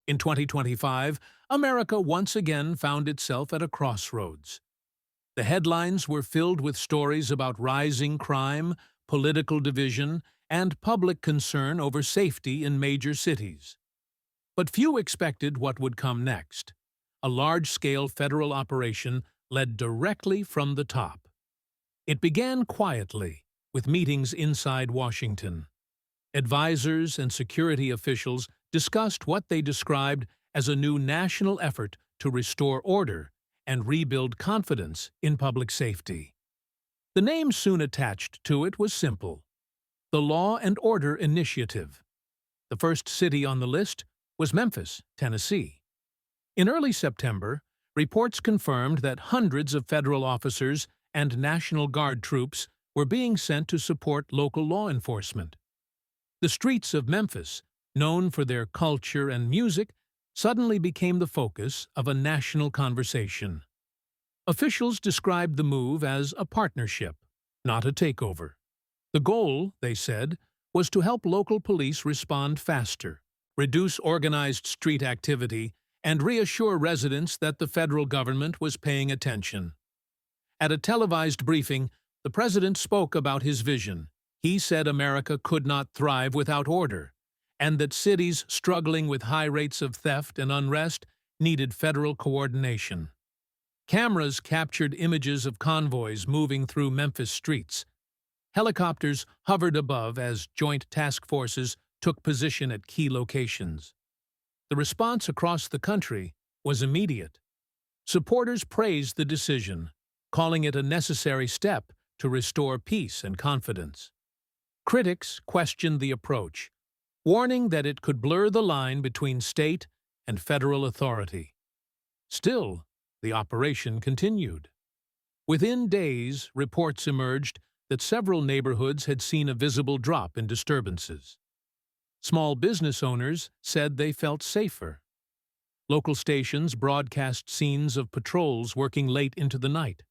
In 2025, America once again found itself at a crossroads. The headlines were filled with stories about rising crime, political division, and public concern over safety in major cities. But few expected what would come next. A large-scale federal operation led directly from the top. It began quietly, with meetings inside Washington. Advisors and security officials discussed what they described as a new national effort to restore order and rebuild confidence in public safety. The name soon attached to it was simple: the Law and Order Initiative. The first city on the list was Memphis, Tennessee. In early September, reports confirmed that hundreds of federal officers and National Guard troops were being sent to support local law enforcement. The streets of Memphis, known for their culture and music, suddenly became the focus of a national conversation. Officials described the move as a partnership, not a takeover. The goal, they said, was to help local police respond faster, reduce organized street activity, and reassure residents that the federal government was paying attention. At a televised briefing, the president spoke about his vision. He said America could not thrive without order, and that cities struggling with high rates of theft and unrest needed federal coordination. Cameras captured images of convoys moving through Memphis streets. Helicopters hovered above as joint task forces took position at key locations. The response across the country was immediate. Supporters praised the decision, calling it a necessary step to restore peace and confidence. Critics questioned the approach, warning that it could blur the line between state and federal authority. Still, the operation continued. Within days, reports emerged that several neighborhoods had seen a visible drop in disturbances. Small business owners said they felt safer. Local stations broadcast scenes of patrols working late into the night.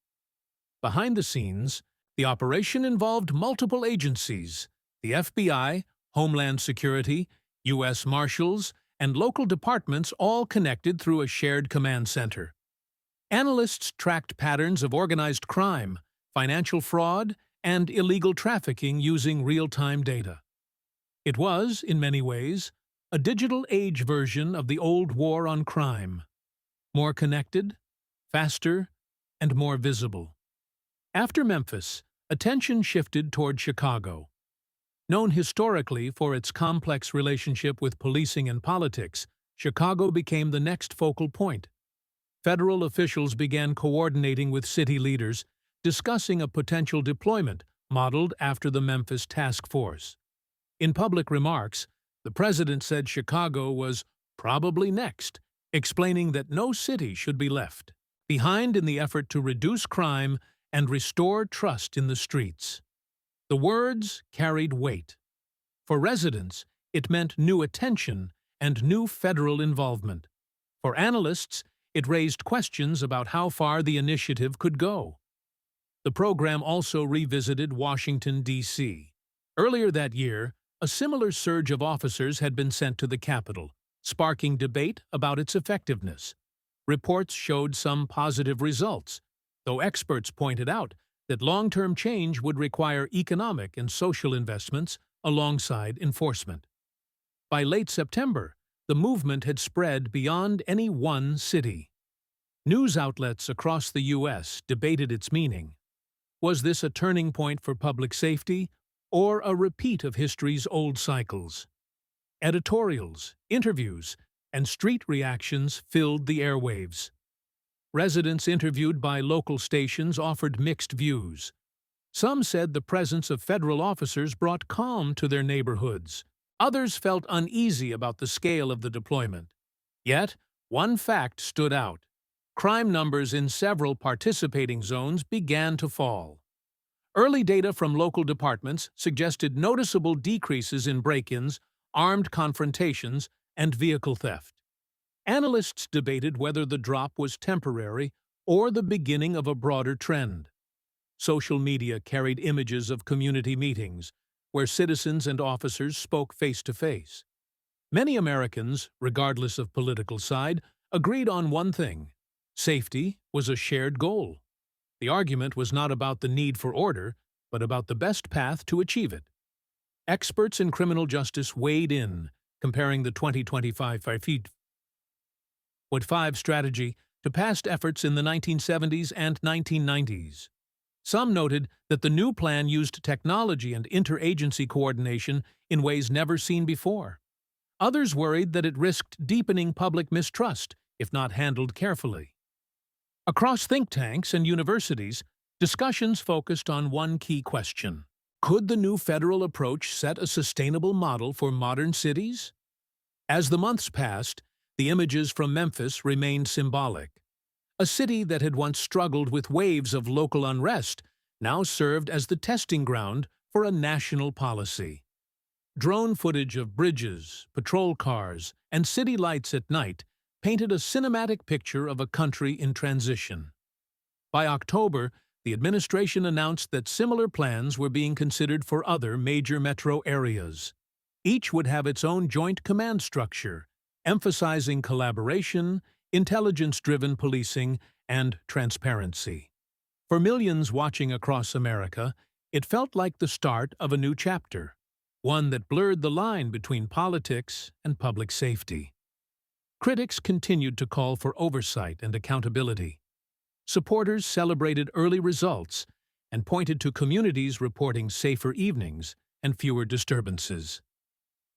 Behind the scenes, the operation involved multiple agencies: the FBI, Homeland Security, U.S. Marshals, and local departments, all connected through a shared command center. Analysts tracked patterns of organized crime, financial fraud, and illegal trafficking using real-time data. It was, in many ways, a digital age version of the old war on crime, more connected, faster, and more visible. After Memphis, attention shifted toward Chicago. Known historically for its complex relationship with policing and politics, Chicago became the next focal point. Federal officials began coordinating with city leaders, discussing a potential deployment modeled after the Memphis Task Force. In public remarks, the president said Chicago was probably next, explaining that no city should be left behind in the effort to reduce crime and restore trust in the streets. The words carried weight. For residents, it meant new attention and new federal involvement. For analysts, it raised questions about how far the initiative could go. The program also revisited Washington, D.C. Earlier that year, a similar surge of officers had been sent to the capital, sparking debate about its effectiveness. Reports showed some positive results, though experts pointed out that long-term change would require economic and social investments alongside enforcement. By late September, the movement had spread beyond any one city. News outlets across the U.S. debated its meaning. Was this a turning point for public safety, or a repeat of history's old cycles? Editorials, interviews, and street reactions filled the airwaves. Residents interviewed by local stations offered mixed views. Some said the presence of federal officers brought calm to their neighborhoods. Others felt uneasy about the scale of the deployment. Yet, one fact stood out. Crime numbers in several participating zones began to fall. Early data from local departments suggested noticeable decreases in break-ins, armed confrontations, and vehicle theft. Analysts debated whether the drop was temporary or the beginning of a broader trend. Social media carried images of community meetings, where citizens and officers spoke face-to-face. Many Americans, regardless of political side, agreed on one thing: safety was a shared goal. The argument was not about the need for order, but about the best path to achieve it. Experts in criminal justice weighed in, comparing the 2025 five strategy to past efforts in the 1970s and 1990s. Some noted that the new plan used technology and interagency coordination in ways never seen before. Others worried that it risked deepening public mistrust if not handled carefully. Across think tanks and universities, discussions focused on one key question: could the new federal approach set a sustainable model for modern cities? As the months passed, the images from Memphis remained symbolic. A city that had once struggled with waves of local unrest now served as the testing ground for a national policy. Drone footage of bridges, patrol cars, and city lights at night painted a cinematic picture of a country in transition. By October, the administration announced that similar plans were being considered for other major metro areas. Each would have its own joint command structure, emphasizing collaboration, intelligence-driven policing, and transparency. For millions watching across America, it felt like the start of a new chapter, one that blurred the line between politics and public safety. Critics continued to call for oversight and accountability. Supporters celebrated early results and pointed to communities reporting safer evenings and fewer disturbances.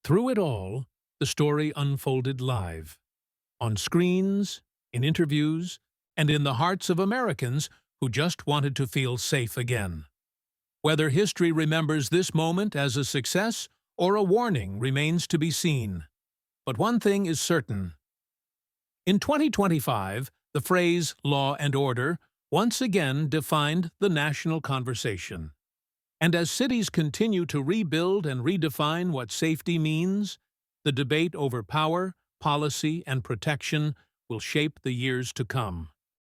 Through it all, the story unfolded live, on screens, in interviews, and in the hearts of Americans who just wanted to feel safe again. Whether history remembers this moment as a success or a warning remains to be seen. But one thing is certain. In 2025, the phrase law and order once again defined the national conversation. And as cities continue to rebuild and redefine what safety means, the debate over power, policy, and protection will shape the years to come.